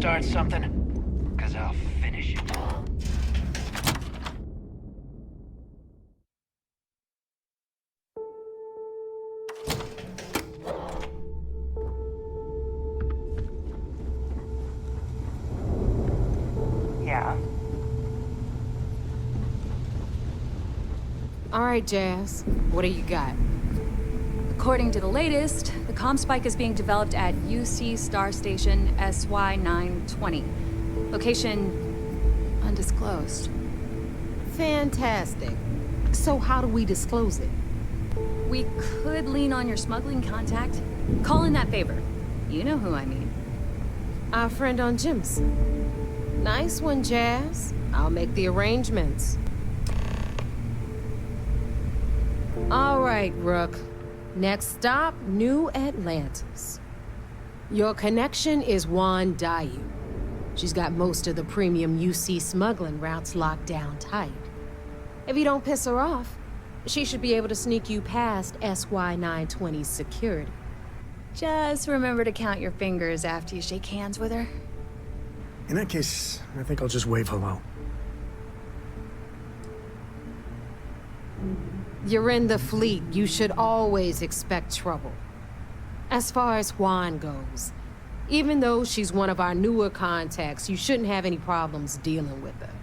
start something? Because I'll finish it. Yeah. All right, Jazz. What do you got? According to the latest, the comm spike is being developed at UC Star Station SY920. Location undisclosed. Fantastic. So how do we disclose it? We could lean on your smuggling contact. Call in that favor. You know who I mean. Our friend on Jimson. Nice one, Jazz. I'll make the arrangements. All right, Rook. Next stop, New Atlantis. Your connection is Juan Dayu. She's got most of the premium UC smuggling routes locked down tight. If you don't piss her off, she should be able to sneak you past SY920's security. Just remember to count your fingers after you shake hands with her. In that case, I think I'll just wave hello. You're in the fleet. You should always expect trouble. As far as Juan goes, even though she's one of our newer contacts, you shouldn't have any problems dealing with her.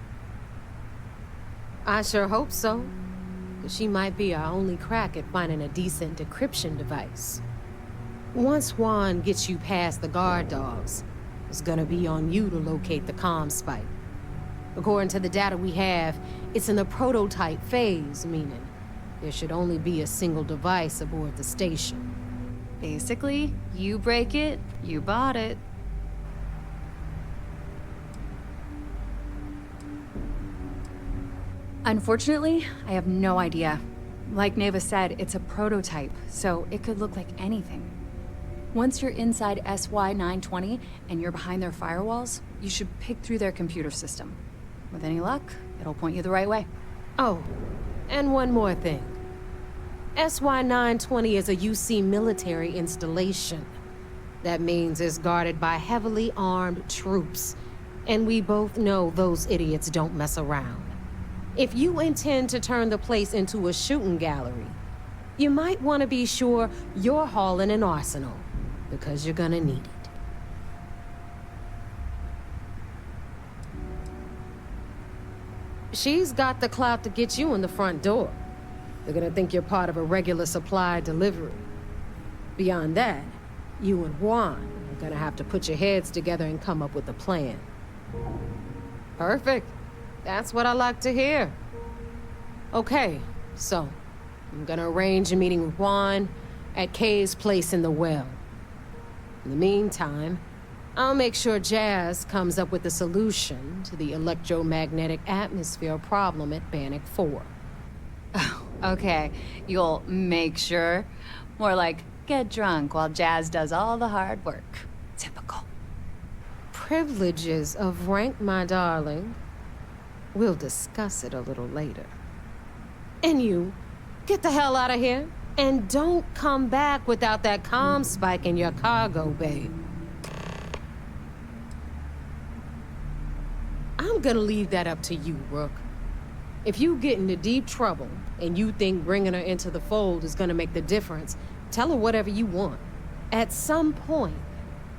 I sure hope so. She might be our only crack at finding a decent decryption device. Once Juan gets you past the guard dogs, it's gonna be on you to locate the comm spike. According to the data we have, it's in the prototype phase, meaning there should only be a single device aboard the station. Basically, you break it, you bought it. Unfortunately, I have no idea. Like Neva said, it's a prototype, so it could look like anything. Once you're inside SY920 and you're behind their firewalls, you should pick through their computer system. With any luck, it'll point you the right way. Oh, and one more thing. SY920 is a UC military installation. That means it's guarded by heavily armed troops. And we both know those idiots don't mess around. If you intend to turn the place into a shooting gallery, you might want to be sure you're hauling an arsenal, because you're gonna need it. She's got the clout to get you in the front door. They're gonna think you're part of a regular supply delivery. Beyond that, you and Juan are gonna have to put your heads together and come up with a plan. Perfect. That's what I like to hear. Okay, so I'm gonna arrange a meeting with Juan at Kay's place in the well. In the meantime, I'll make sure Jazz comes up with a solution to the electromagnetic atmosphere problem at Bannock 4. Oh, okay. You'll make sure. More like, get drunk while Jazz does all the hard work. Typical. Privileges of rank, my darling. We'll discuss it a little later. And you, get the hell out of here. And don't come back without that comm spike in your cargo bay. I'm gonna leave that up to you, Rook. If you get into deep trouble and you think bringing her into the fold is gonna make the difference, tell her whatever you want. At some point,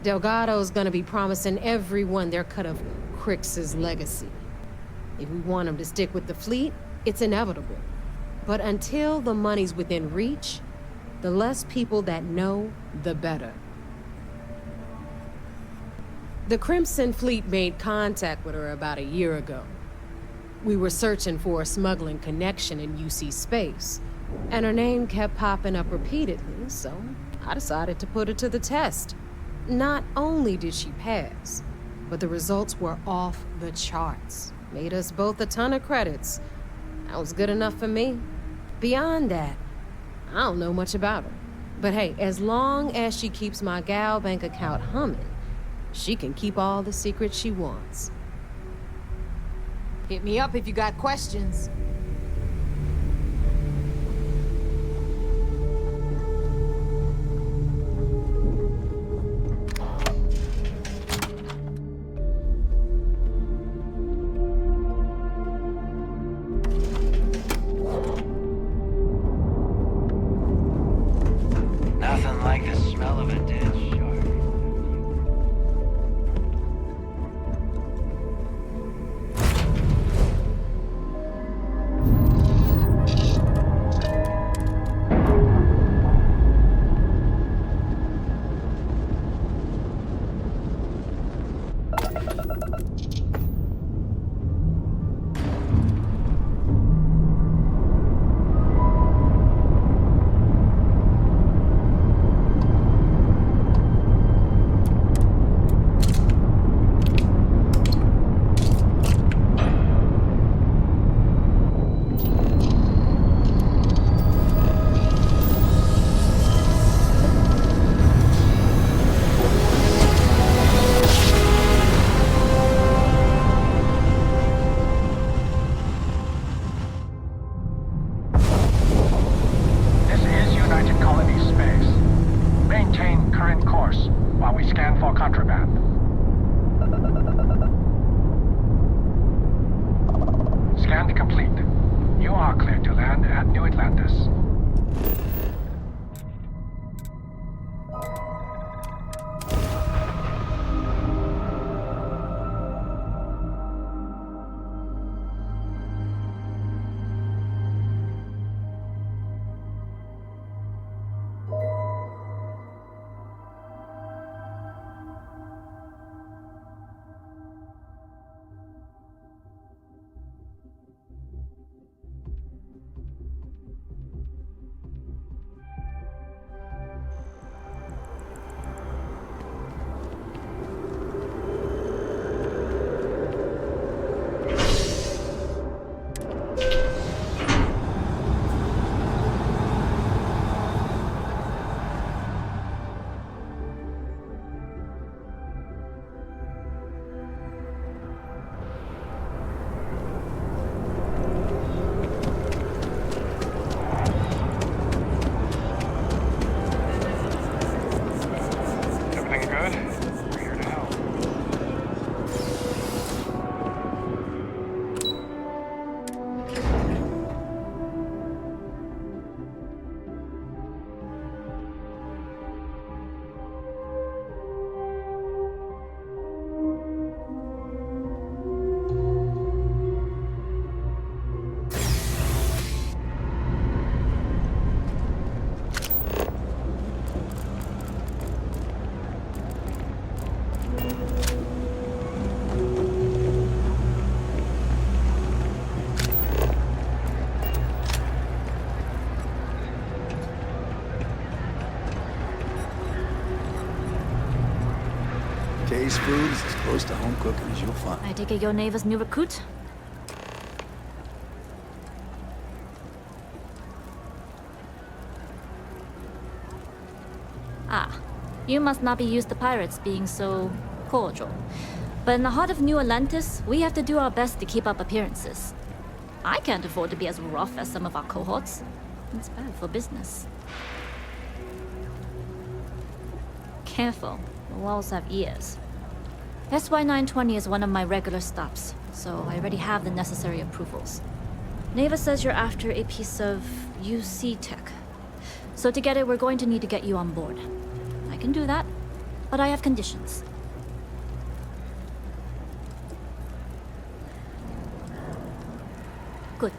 Delgado's gonna be promising everyone their cut of Crix's legacy. If we want him to stick with the fleet, it's inevitable. But until the money's within reach, the less people that know, the better. The Crimson Fleet made contact with her about a year ago. We were searching for a smuggling connection in UC space, and her name kept popping up repeatedly, so I decided to put her to the test. Not only did she pass, but the results were off the charts. Made us both a ton of credits. That was good enough for me. Beyond that, I don't know much about her. But hey, as long as she keeps my gal bank account humming, she can keep all the secrets she wants. Hit me up if you got questions. Today's food is as close to home cooking as you'll find. I take it your neighbor's new recruit? Ah, you must not be used to pirates being so cordial. But in the heart of New Atlantis, we have to do our best to keep up appearances. I can't afford to be as rough as some of our cohorts. It's bad for business. Careful, the walls have ears. SY920 is one of my regular stops, so I already have the necessary approvals. Neva says you're after a piece of UC tech. So to get it, we're going to need to get you on board. I can do that, but I have conditions. Good.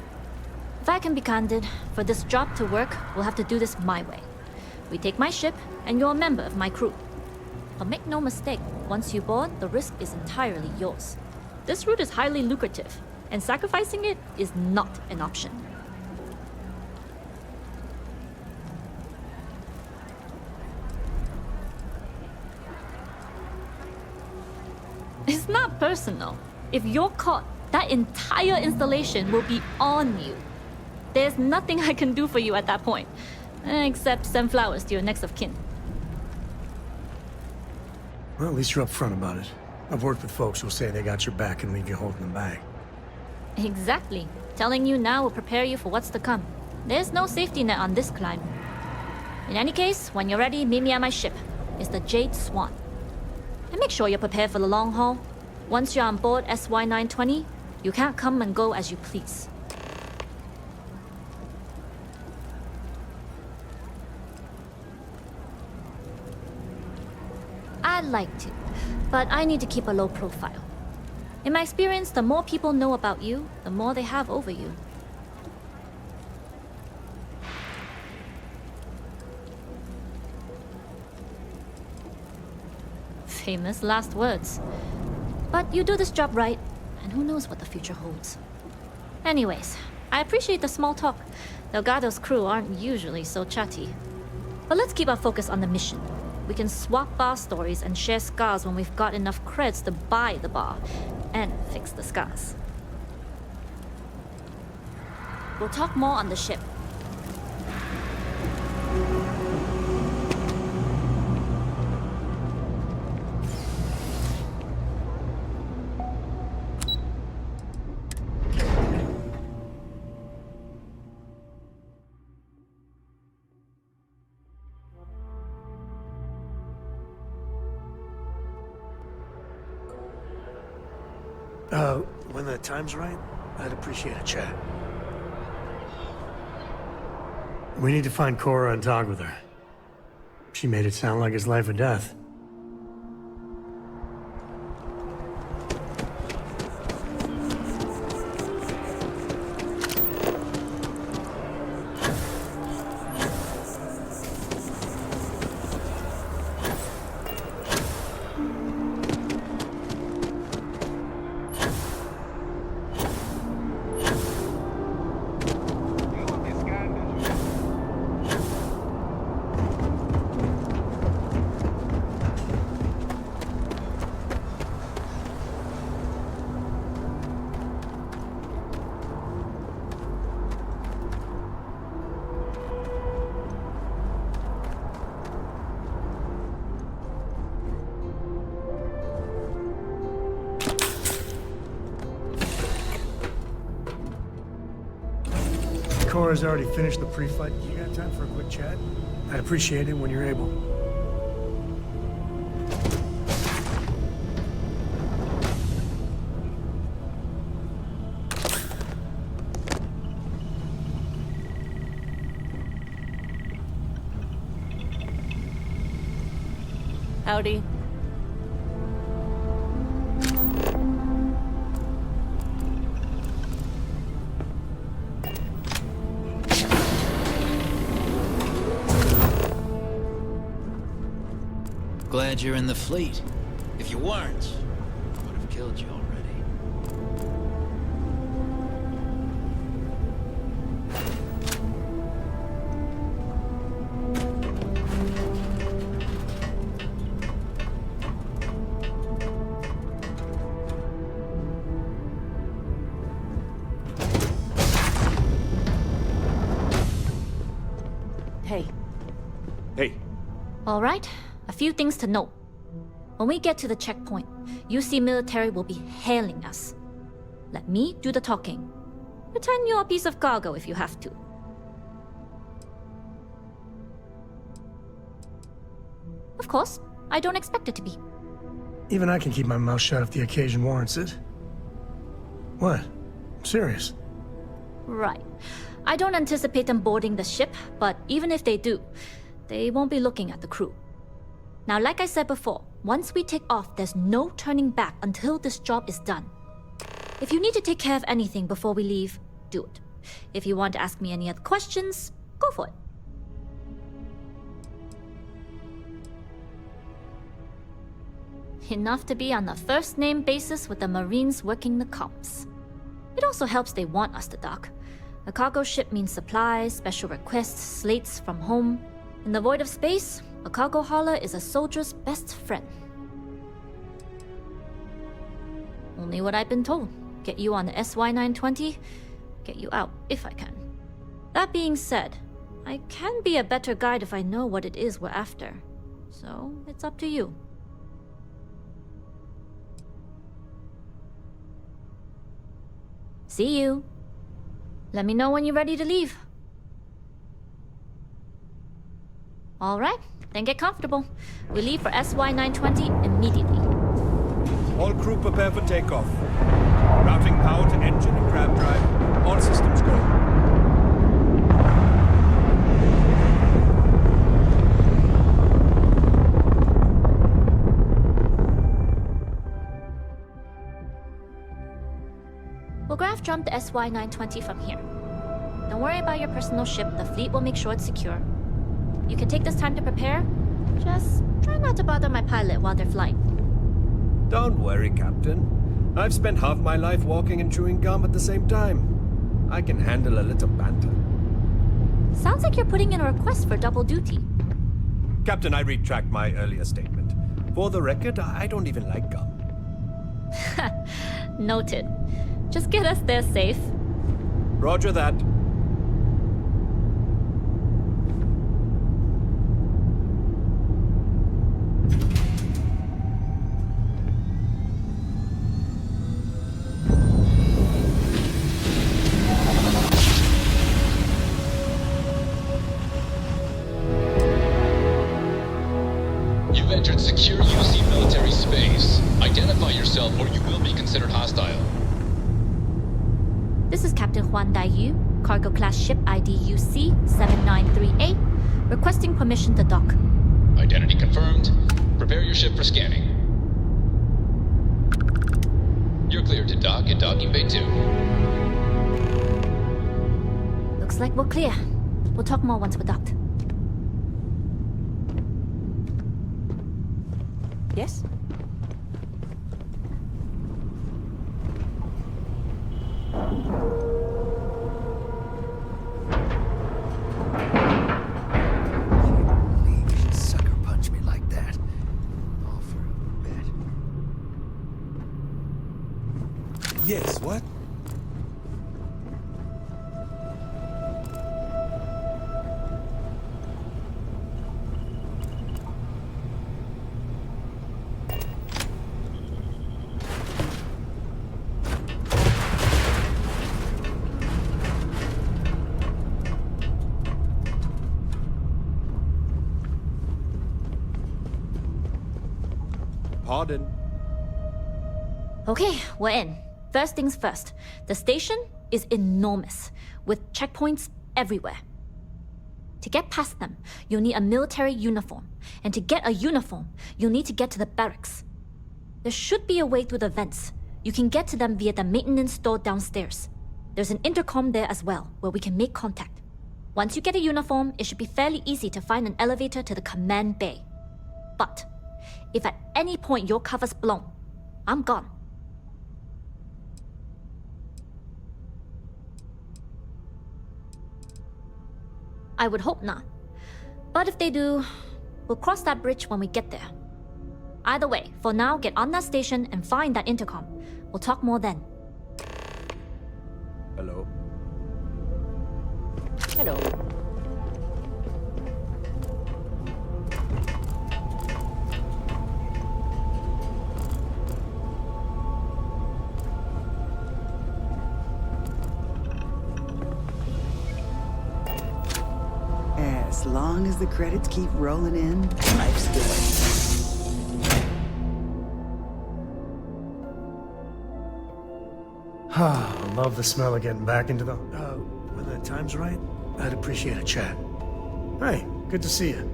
If I can be candid, for this job to work, we'll have to do this my way. We take my ship, and you're a member of my crew. But make no mistake, once you board, the risk is entirely yours. This route is highly lucrative, and sacrificing it is not an option. It's not personal. If you're caught, that entire installation will be on you. There's nothing I can do for you at that point, except send flowers to your next of kin. Well, at least you're upfront about it. I've worked with folks who'll say they got your back and leave you holding the bag. Exactly. Telling you now will prepare you for what's to come. There's no safety net on this climb. In any case, when you're ready, meet me at my ship. It's the Jade Swan. And make sure you're prepared for the long haul. Once you're on board SY920, you can't come and go as you please. I'd like to, but I need to keep a low profile. In my experience, the more people know about you, the more they have over you. Famous last words. But you do this job right, and who knows what the future holds. Anyways, I appreciate the small talk. Delgado's crew aren't usually so chatty. But let's keep our focus on the mission. We can swap bar stories and share scars when we've got enough creds to buy the bar and fix the scars. We'll talk more on the ship. When the time's right, I'd appreciate a chat. We need to find Cora and talk with her. She made it sound like it's life or death. Cora's already finished the pre-fight. You got time for a quick chat? I'd appreciate it when you're able. Howdy. Glad you're in the fleet. If you weren't, I would have killed you already. Hey. Hey. All right. A few things to note. When we get to the checkpoint, UC military will be hailing us. Let me do the talking. Pretend you're a piece of cargo if you have to. Of course, I don't expect it to be. Even I can keep my mouth shut if the occasion warrants it. What? I'm serious. Right. I don't anticipate them boarding the ship, but even if they do, they won't be looking at the crew. Now, like I said before, once we take off, there's no turning back until this job is done. If you need to take care of anything before we leave, do it. If you want to ask me any other questions, go for it. Enough to be on a first-name basis with the Marines working the comps. It also helps they want us to dock. A cargo ship means supplies, special requests, slates from home. In the void of space, a cargo hauler is a soldier's best friend. Only what I've been told. Get you on the SY-920, get you out if I can. That being said, I can be a better guide if I know what it is we're after. So, it's up to you. See you. Let me know when you're ready to leave. All right, then get comfortable. We leave for SY-920 immediately. All crew prepare for takeoff. Routing power to engine and crab drive. All systems go. We'll graph jump the SY-920 from here. Don't worry about your personal ship. The fleet will make sure it's secure. You can take this time to prepare. Just try not to bother my pilot while they're flying. Don't worry, Captain. I've spent half my life walking and chewing gum at the same time. I can handle a little banter. Sounds like you're putting in a request for double duty. Captain, I retract my earlier statement. For the record, I don't even like gum. Noted. Just get us there safe. Roger that. You've entered secure UC military space. Identify yourself or you will be considered hostile. This is Captain Huan Daiyu, cargo class ship ID UC-793A, requesting permission to dock. Identity confirmed. Prepare your ship for scanning. You're cleared to dock in docking bay 2. Looks like we're clear. We'll talk more once we're docked. Yes? You should sucker punch me like that. All for a bet. Yes, what? Pardon. Okay, we're in. First things first. The station is enormous, with checkpoints everywhere. To get past them, you'll need a military uniform. And to get a uniform, you'll need to get to the barracks. There should be a way through the vents. You can get to them via the maintenance store downstairs. There's an intercom there as well, where we can make contact. Once you get a uniform, it should be fairly easy to find an elevator to the command bay. But if at any point your cover's blown, I'm gone. I would hope not. But if they do, we'll cross that bridge when we get there. Either way, for now, get on that station and find that intercom. We'll talk more then. Hello. Hello. As long as the credits keep rolling in, life's good. I love the smell of getting back into the... when the time's right, I'd appreciate a chat. Hey, good to see you.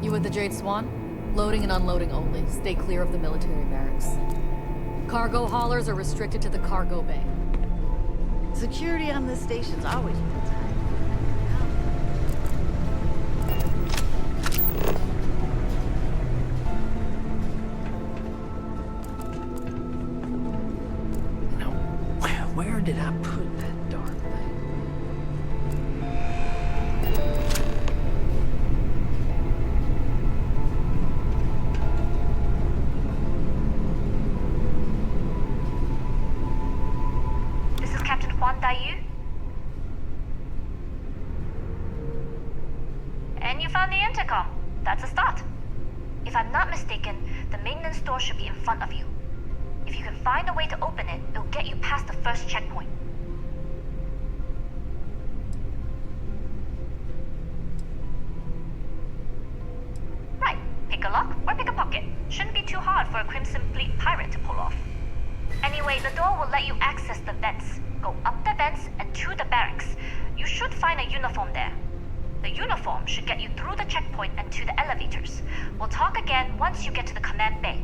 You with the Jade Swan? Loading and unloading only. Stay clear of the military barracks. Cargo haulers are restricted to the cargo bay. Security on this station's always been tight. Now, where did I put that darn thing? This is Captain Huan Daiyu. And you found the intercom. That's a start. If I'm not mistaken, the maintenance door should be in front of you. If you can find a way to open it, it'll get you past the first checkpoint. Right. Pick a lock or pick a pocket. Shouldn't be too hard for a Crimson Fleet pirate to pull off. Anyway, the door will let you access the vents. Go up the vents and to the barracks. You should find a uniform there. The uniform should get you through the checkpoint and to the elevators. We'll talk again once you get to the command bay.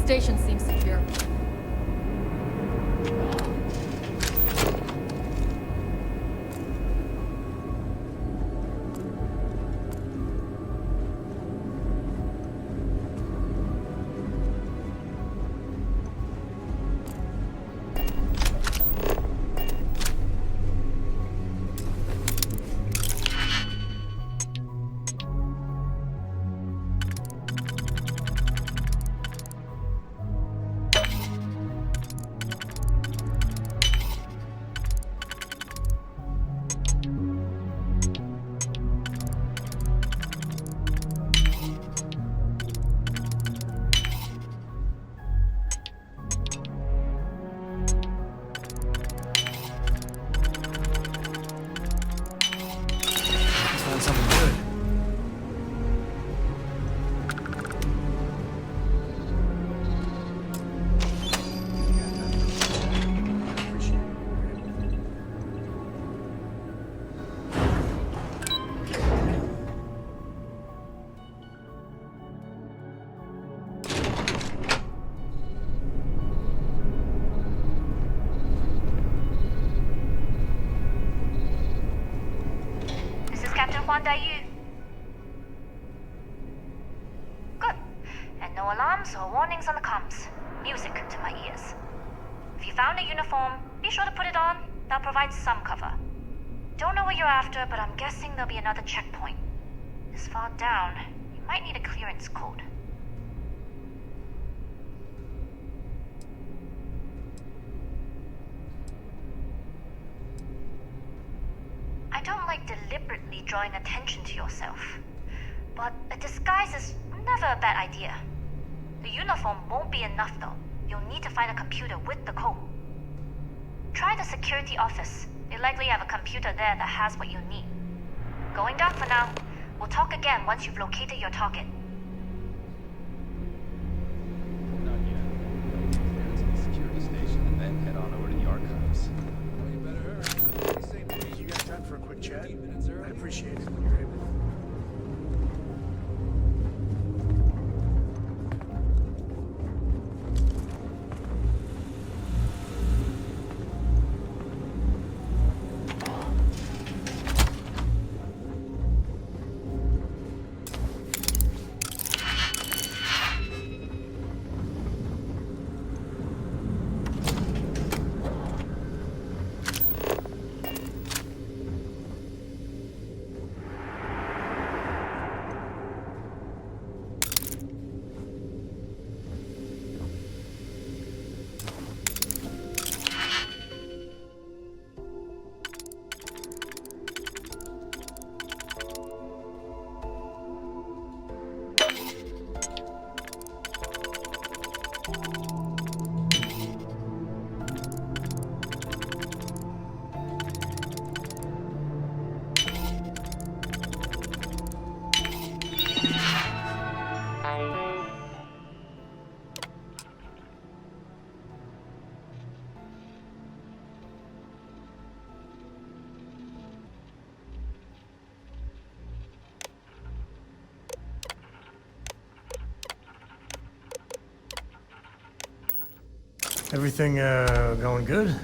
Station seems secure. Good. And no alarms or warnings on the comms. Music to my ears. If you found a uniform, be sure to put it on. That'll provide some cover. Don't know what you're after, but I'm guessing there'll be another checkpoint. This far down, you might need a clearance code. I don't like deliberately drawing attention to yourself, but a disguise is never a bad idea. The uniform won't be enough though. You'll need to find a computer with the code. Try the security office. They likely have a computer there that has what you need. Going down for now. We'll talk again once you've located your target. Not yet. Clear to the security station and then head on over to the archives. Well, you better hurry. You got time for a quick chat? I'd appreciate it when you're able. Everything, going good?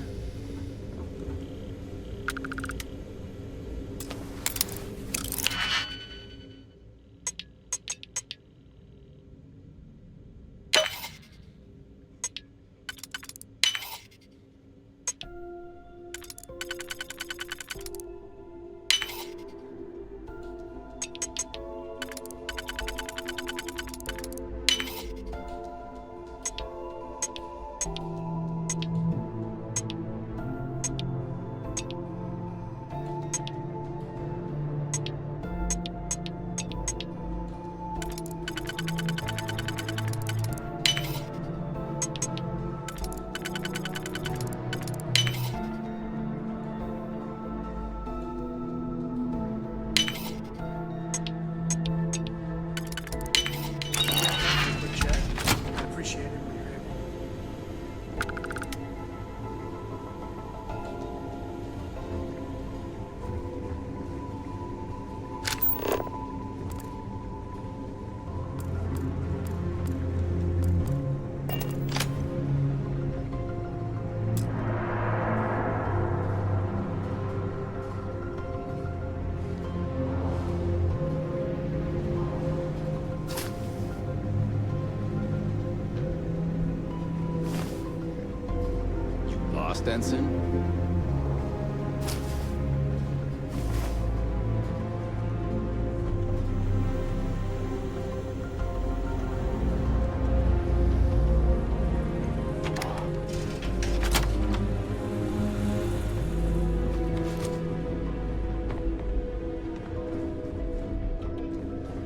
fast, Ensign?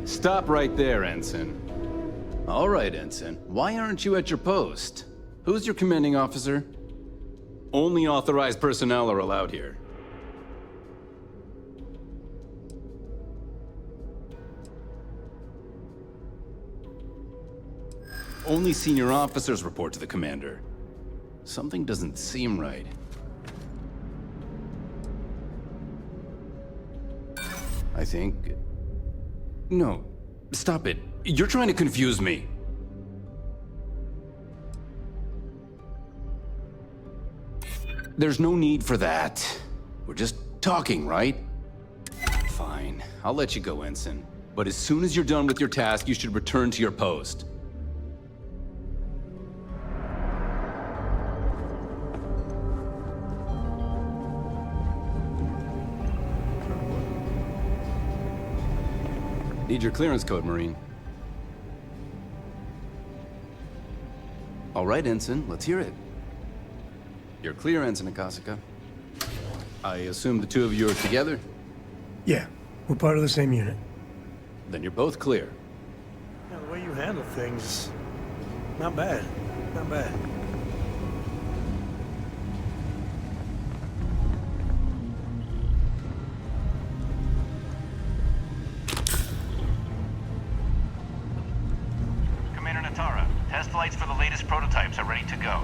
Stop right there, Ensign. All right, Ensign. Why aren't you at your post? Who's your commanding officer? Only authorized personnel are allowed here. Only senior officers report to the commander. Something doesn't seem right. I think... No, stop it. You're trying to confuse me. There's no need for that. We're just talking, right? Fine, I'll let you go, Ensign. But as soon as you're done with your task, you should return to your post. Need your clearance code, Marine. All right, Ensign, let's hear it. You're clear, Ensign Akasaka. I assume the two of you are together? Yeah, we're part of the same unit. Then you're both clear. Yeah, the way you handle things, not bad. Not bad. Test flights for the latest prototypes are ready to go.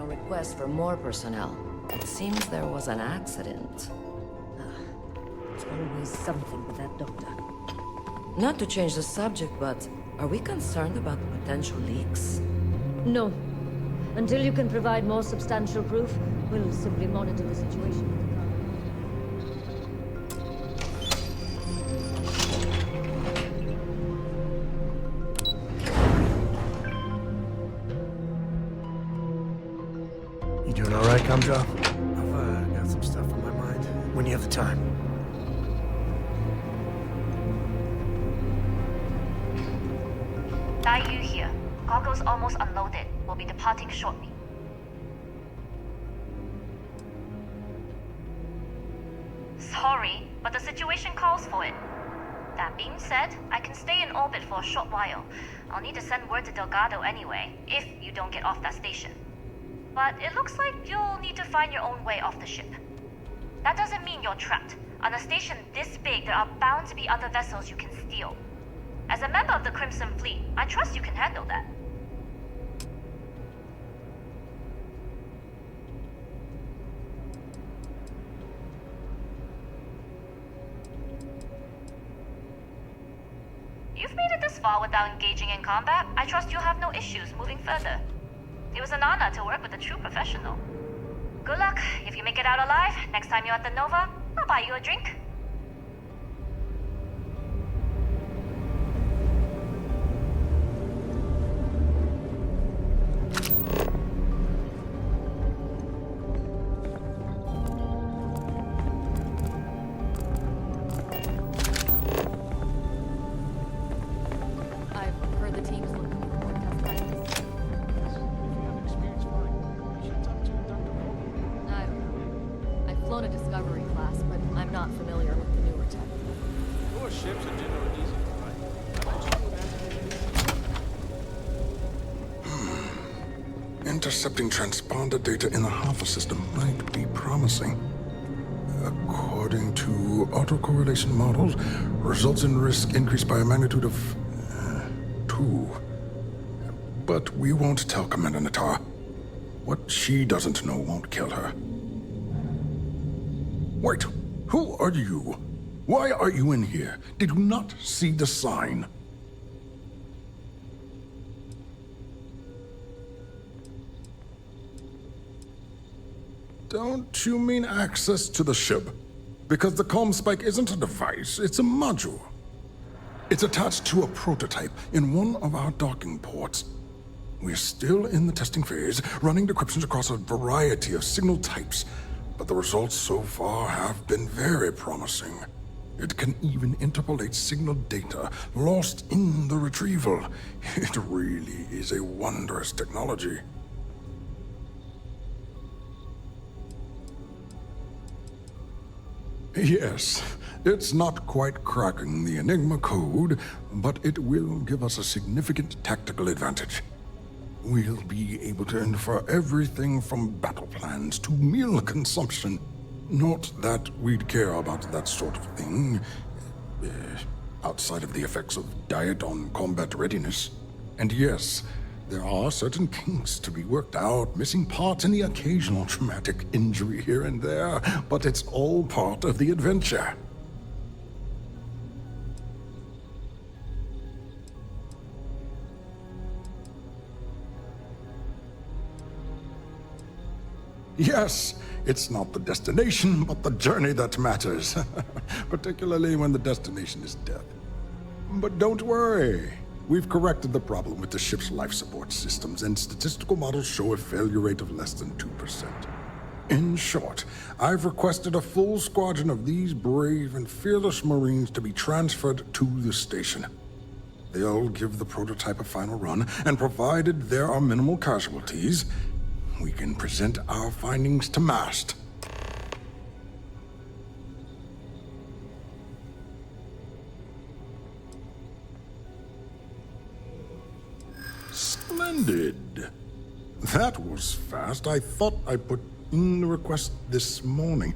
Request for more personnel. It seems there was an accident. There's always something with that doctor. Not to change the subject, but are we concerned about potential leaks? No. Until you can provide more substantial proof, we'll simply monitor the situation. Gumdrop, I've got some stuff on my mind. When you have the time. Dai here. Cargo's almost unloaded. We'll be departing shortly. Sorry, but the situation calls for it. That being said, I can stay in orbit for a short while. I'll need to send word to Delgado anyway, if you don't get off that station. But it looks like you'll need to find your own way off the ship. That doesn't mean you're trapped. On a station this big, there are bound to be other vessels you can steal. As a member of the Crimson Fleet, I trust you can handle that. You've made it this far without engaging in combat. I trust you'll have no issues moving further. It was an honor to work with a true professional. Good luck. If you make it out alive, next time you're at the Nova, I'll buy you a drink. Intercepting transponder data in the Alpha system might be promising. According to autocorrelation models, results in risk increased by a magnitude of 2. But we won't tell Commander Natar. What she doesn't know won't kill her. Wait, who are you? Why are you in here? Did you not see the sign? Don't you mean access to the ship? Because the comm spike isn't a device, it's a module. It's attached to a prototype in one of our docking ports. We're still in the testing phase, running decryptions across a variety of signal types, but the results so far have been very promising. It can even interpolate signal data lost in the retrieval. It really is a wondrous technology. Yes, it's not quite cracking the Enigma code, but it will give us a significant tactical advantage. We'll be able to infer everything from battle plans to meal consumption. Not that we'd care about that sort of thing, outside of the effects of diet on combat readiness. And yes, there are certain kinks to be worked out, missing parts and the occasional traumatic injury here and there, but it's all part of the adventure. Yes, it's not the destination, but the journey that matters, particularly when the destination is death. But don't worry. We've corrected the problem with the ship's life support systems, and statistical models show a failure rate of less than 2%. In short, I've requested a full squadron of these brave and fearless Marines to be transferred to the station. They'll give the prototype a final run, and provided there are minimal casualties, we can present our findings to Mast. Splendid. That was fast. I thought I put in the request this morning.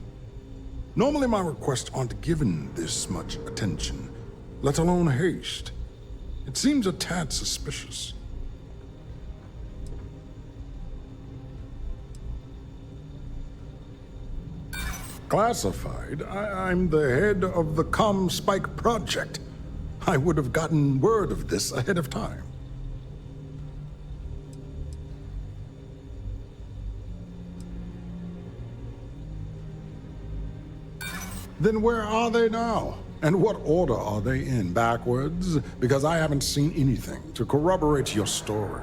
Normally my requests aren't given this much attention, let alone haste. It seems a tad suspicious. Classified? I'm the head of the ComSpike project. I would have gotten word of this ahead of time. Then where are they now? And what order are they in? Backwards? Because I haven't seen anything to corroborate your story.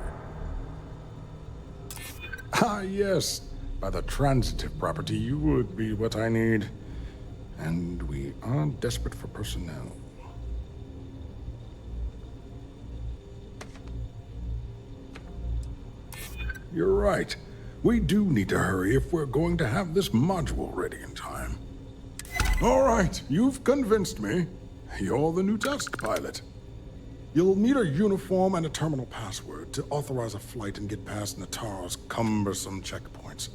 Ah, yes. By the transitive property, you would be what I need. And we are desperate for personnel. You're right. We do need to hurry if we're going to have this module ready in time. All right, you've convinced me. You're the new test pilot. You'll need a uniform and a terminal password to authorize a flight and get past Natar's cumbersome checkpoints.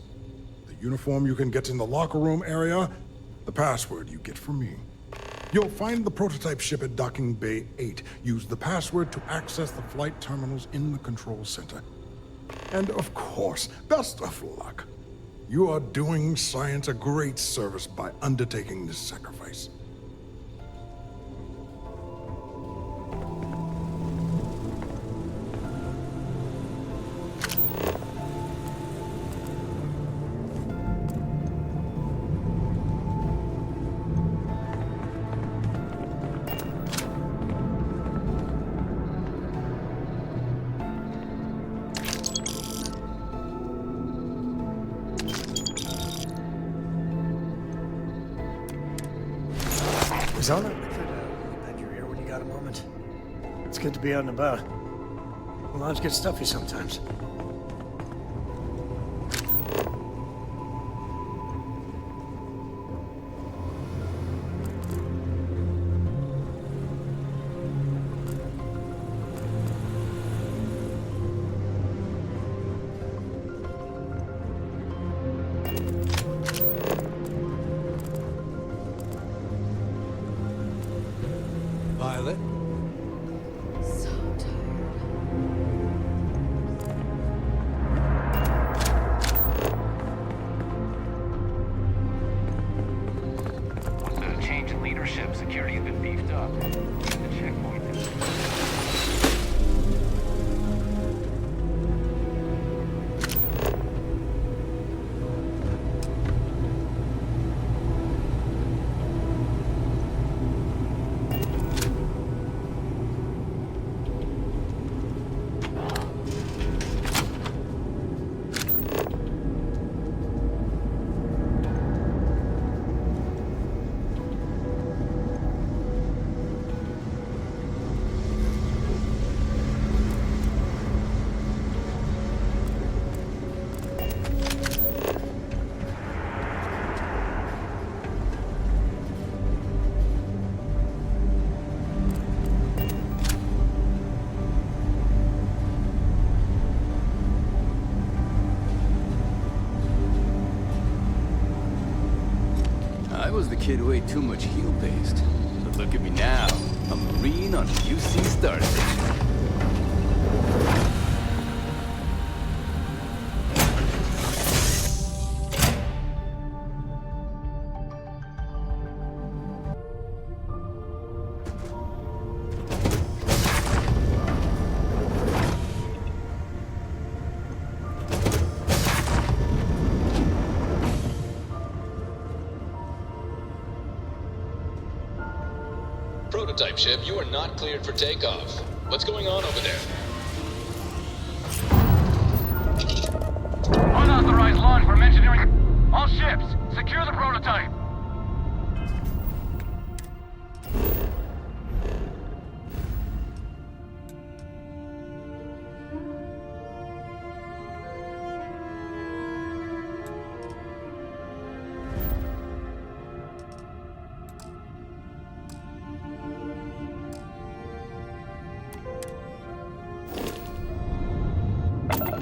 The uniform you can get in the locker room area, The password you get from me. You'll find the prototype ship at Docking Bay 8. Use the password to access the flight terminals in the control center. And of course, best of luck. You are doing science a great service by undertaking this sacrifice. Arizona, I could bend your ear when you got a moment. It's good to be out and about. Lives get stuffy sometimes. Violet? So tired. With the change in leadership, security has been beefed up. The checkpoint is... I was the kid who ate too much heel paste. But look at me now. A Marine on a UC Star Station. Prototype ship, you are not cleared for takeoff. What's going on over there? Unauthorized launch from engineering. All ships, secure the prototype.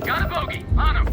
Got a bogey. On him.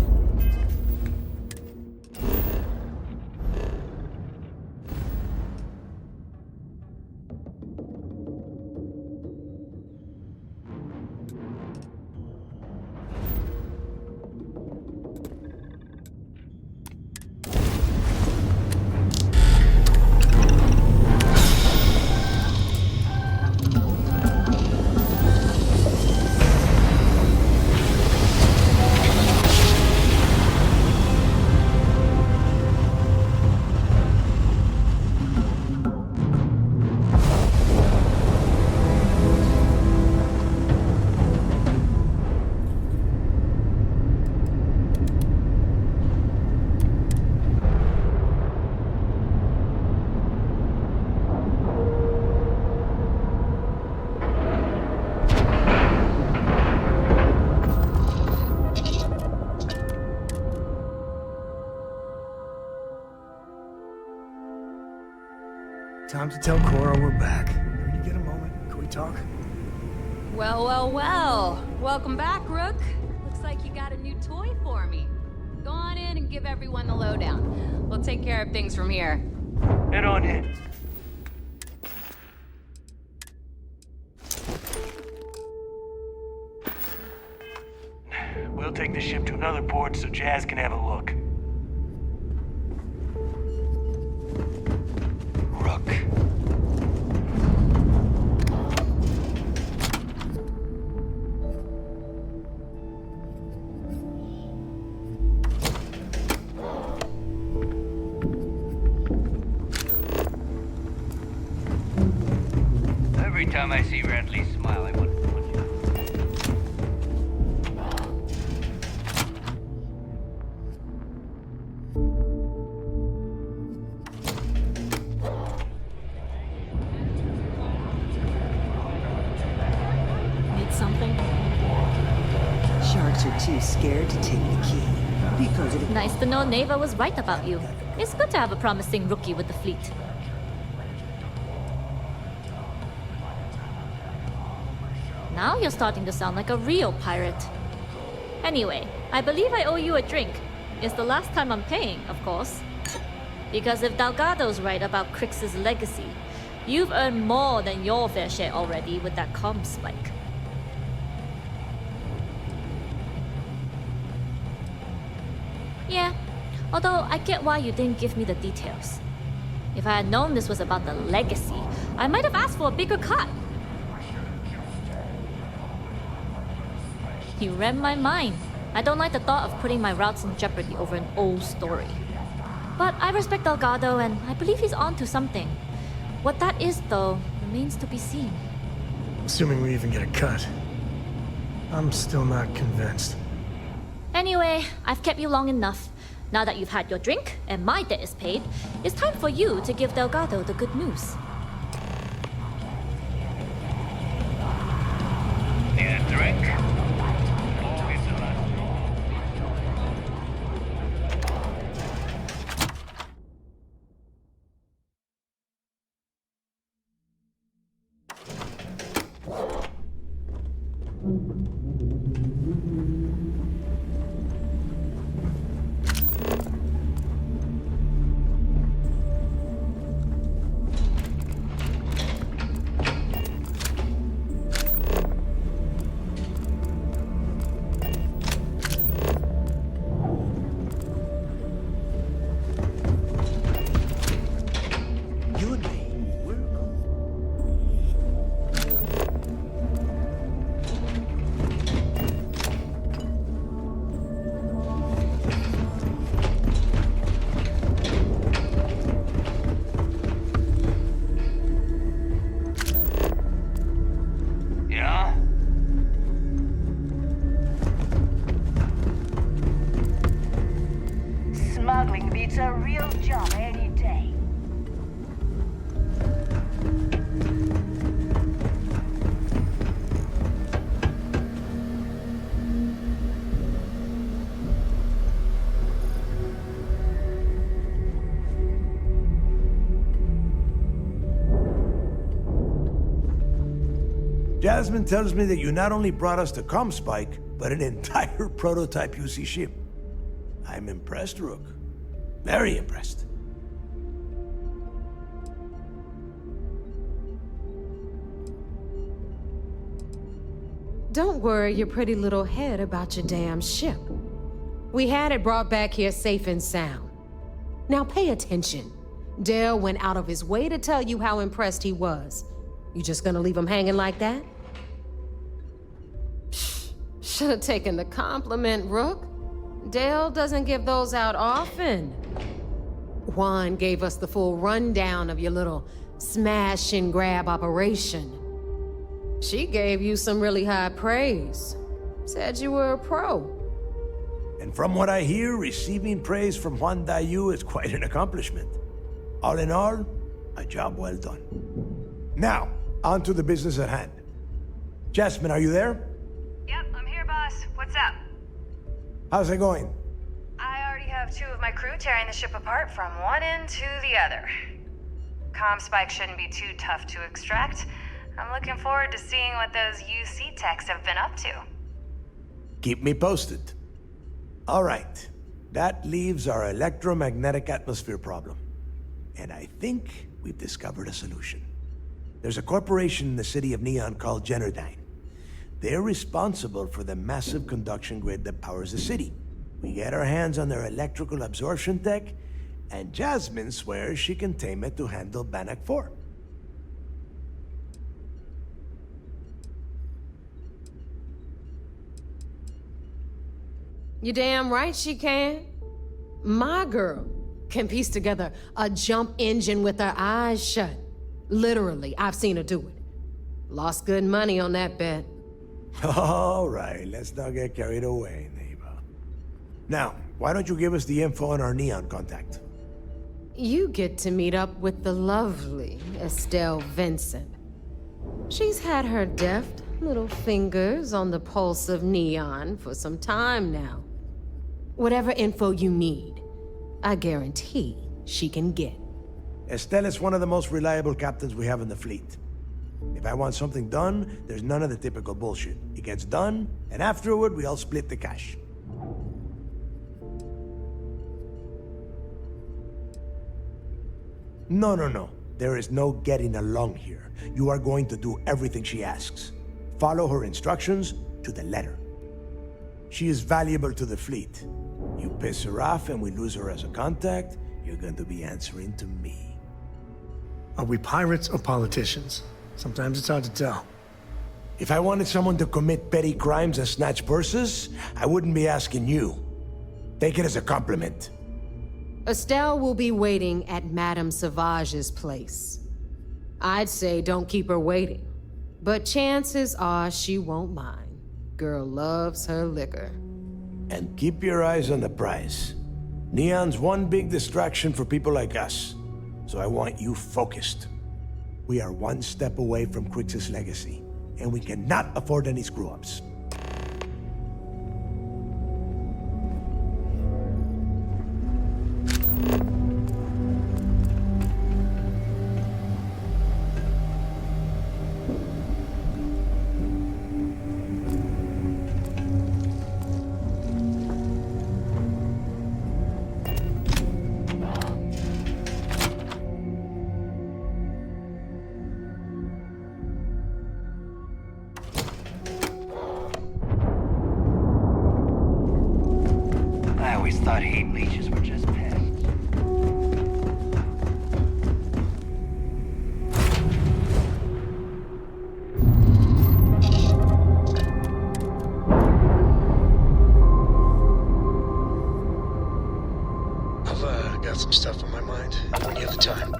Time to tell Cora we're back. When you get a moment, can we talk? Well, well, well. Welcome back, Rook. Looks like you got a new toy for me. Go on in and give everyone the lowdown. We'll take care of things from here. Head on in. We'll take the ship to another port so Jazz can have a look. Rook. Every time I see Radley smile, I want to punch him. Need something? Sharks are too scared to take the key because of the... Nice to know Neva was right about you. It's good to have a promising rookie with the fleet. Now you're starting to sound like a real pirate. Anyway, I believe I owe you a drink. It's the last time I'm paying, of course. Because if Delgado's right about Crix's legacy, you've earned more than your fair share already with that comm spike. Yeah, although I get why you didn't give me the details. If I had known this was about the legacy, I might have asked for a bigger cut. You read my mind. I don't like the thought of putting my routes in jeopardy over an old story. But I respect Delgado, and I believe he's onto something. What that is, though, remains to be seen. Assuming we even get a cut. I'm still not convinced. Anyway, I've kept you long enough. Now that you've had your drink, and my debt is paid, it's time for you to give Delgado the good news. Need a drink? Smuggling beats a real job any day. Jasmine tells me that you not only brought us the comm spike, but an entire prototype UC ship. I'm impressed, Rook. Very impressed. Don't worry your pretty little head about your damn ship. We had it brought back here safe and sound. Now pay attention. Dale went out of his way to tell you how impressed he was. You just gonna leave him hanging like that? Should have taken the compliment, Rook. Dale doesn't give those out often. Juan gave us the full rundown of your little smash and grab operation. She gave you some really high praise. Said you were a pro. And from what I hear, receiving praise from Juan Dayu is quite an accomplishment. All in all, a job well done. Now, on to the business at hand. Jasmine, are you there? Yep, I'm here, boss. What's up? How's it going? I already have 2 of my crew tearing the ship apart from one end to the other. Comm spike shouldn't be too tough to extract. I'm looking forward to seeing what those UC techs have been up to. Keep me posted. All right. That leaves our electromagnetic atmosphere problem. And I think we've discovered a solution. There's a corporation in the city of Neon called Generdyne. They're responsible for the massive conduction grid that powers the city. We get our hands on their electrical absorption tech, and Jasmine swears she can tame it to handle Bannock 4. You damn right she can. My girl can piece together a jump engine with her eyes shut. Literally, I've seen her do it. Lost good money on that bet. All right, let's not get carried away, neighbor. Now, why don't you give us the info on our Neon contact? You get to meet up with the lovely Estelle Vincent. She's had her deft little fingers on the pulse of Neon for some time now. Whatever info you need, I guarantee she can get. Estelle is one of the most reliable captains we have in the fleet. If I want something done, there's none of the typical bullshit. It gets done, and afterward, we all split the cash. No. There is no getting along here. You are going to do everything she asks. Follow her instructions to the letter. She is valuable to the fleet. You piss her off and we lose her as a contact, you're going to be answering to me. Are we pirates or politicians? Sometimes it's hard to tell. If I wanted someone to commit petty crimes and snatch purses, I wouldn't be asking you. Take it as a compliment. Estelle will be waiting at Madame Sauvage's place. I'd say don't keep her waiting, but chances are she won't mind. Girl loves her liquor. And keep your eyes on the prize. Neon's one big distraction for people like us, so I want you focused. We are one step away from Crix's legacy, and we cannot afford any screw-ups. Thought heat leeches were just pests. I've got some stuff on my mind when you have the time.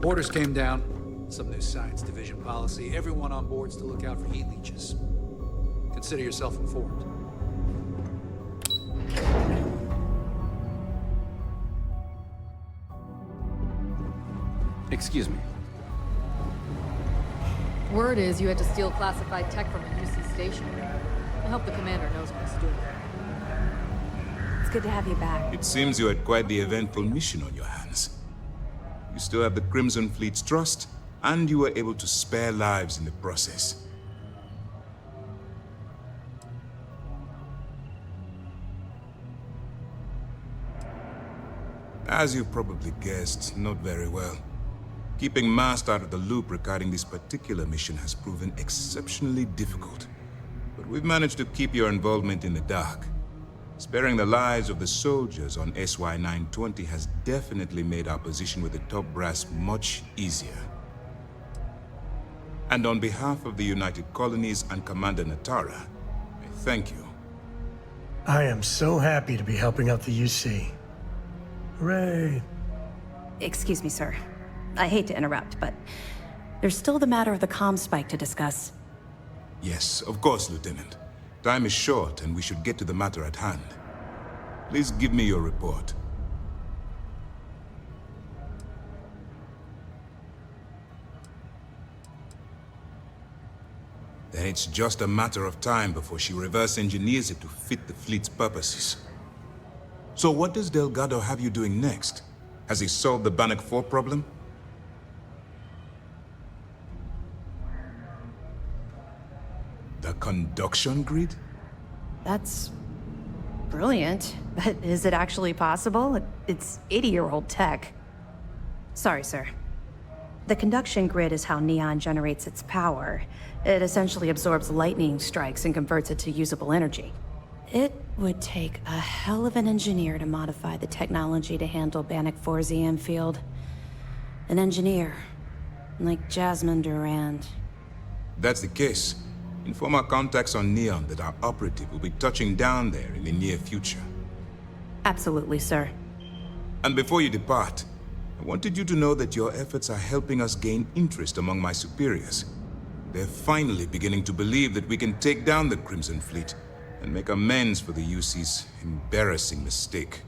Orders came down. Some new science division policy. Everyone on board's to look out for heat leeches. Consider yourself informed. Excuse me. Word is you had to steal classified tech from a UC station. I hope the commander knows what he's doing. It's good to have you back. It seems you had quite the eventful mission on your hands. You still have the Crimson Fleet's trust, and you were able to spare lives in the process. As you've probably guessed, not very well. Keeping Mast out of the loop regarding this particular mission has proven exceptionally difficult. But we've managed to keep your involvement in the dark. Sparing the lives of the soldiers on SY-920 has definitely made our position with the top brass much easier. And on behalf of the United Colonies and Commander Natara, I thank you. I am so happy to be helping out the UC. Hooray! Excuse me, sir. I hate to interrupt, but there's still the matter of the comm spike to discuss. Yes, of course, Lieutenant. Time is short, and we should get to the matter at hand. Please give me your report. Then it's just a matter of time before she reverse engineers it to fit the fleet's purposes. So what does Delgado have you doing next? Has he solved the Bannock 4 problem? The conduction grid? That's brilliant, but is it actually possible? It's 80-year-old tech. Sorry, sir. The conduction grid is how Neon generates its power. It essentially absorbs lightning strikes and converts it to usable energy. It would take a hell of an engineer to modify the technology to handle Bannock 4's EM field. An engineer, like Jasmine Durand. That's the case. Inform our contacts on Neon that our operative will be touching down there in the near future. Absolutely, sir. And before you depart, I wanted you to know that your efforts are helping us gain interest among my superiors. They're finally beginning to believe that we can take down the Crimson Fleet and make amends for the UC's embarrassing mistake.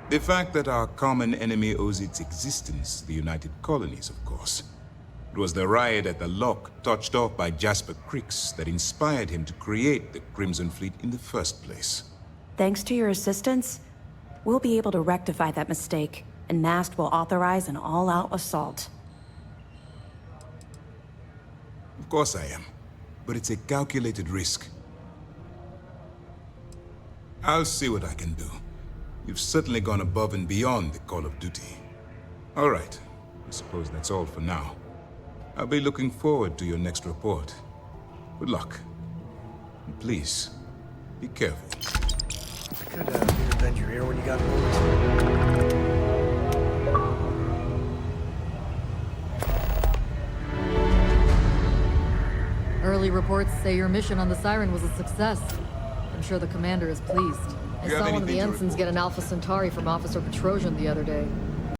The fact that our common enemy owes its existence to the United Colonies, of course. It was the riot at the Lock, touched off by Jasper Cricks, that inspired him to create the Crimson Fleet in the first place. Thanks to your assistance, we'll be able to rectify that mistake, and Mast will authorize an all-out assault. Of course I am, but it's a calculated risk. I'll see what I can do. You've certainly gone above and beyond the call of duty. All right, I suppose that's all for now. I'll be looking forward to your next report. Good luck. And please, be careful. I could bend your ear when you got moved. Early reports say your mission on the Siren was a success. I'm sure the commander is pleased. I saw one of the ensigns get an Alpha Centauri from Officer Petrosian the other day.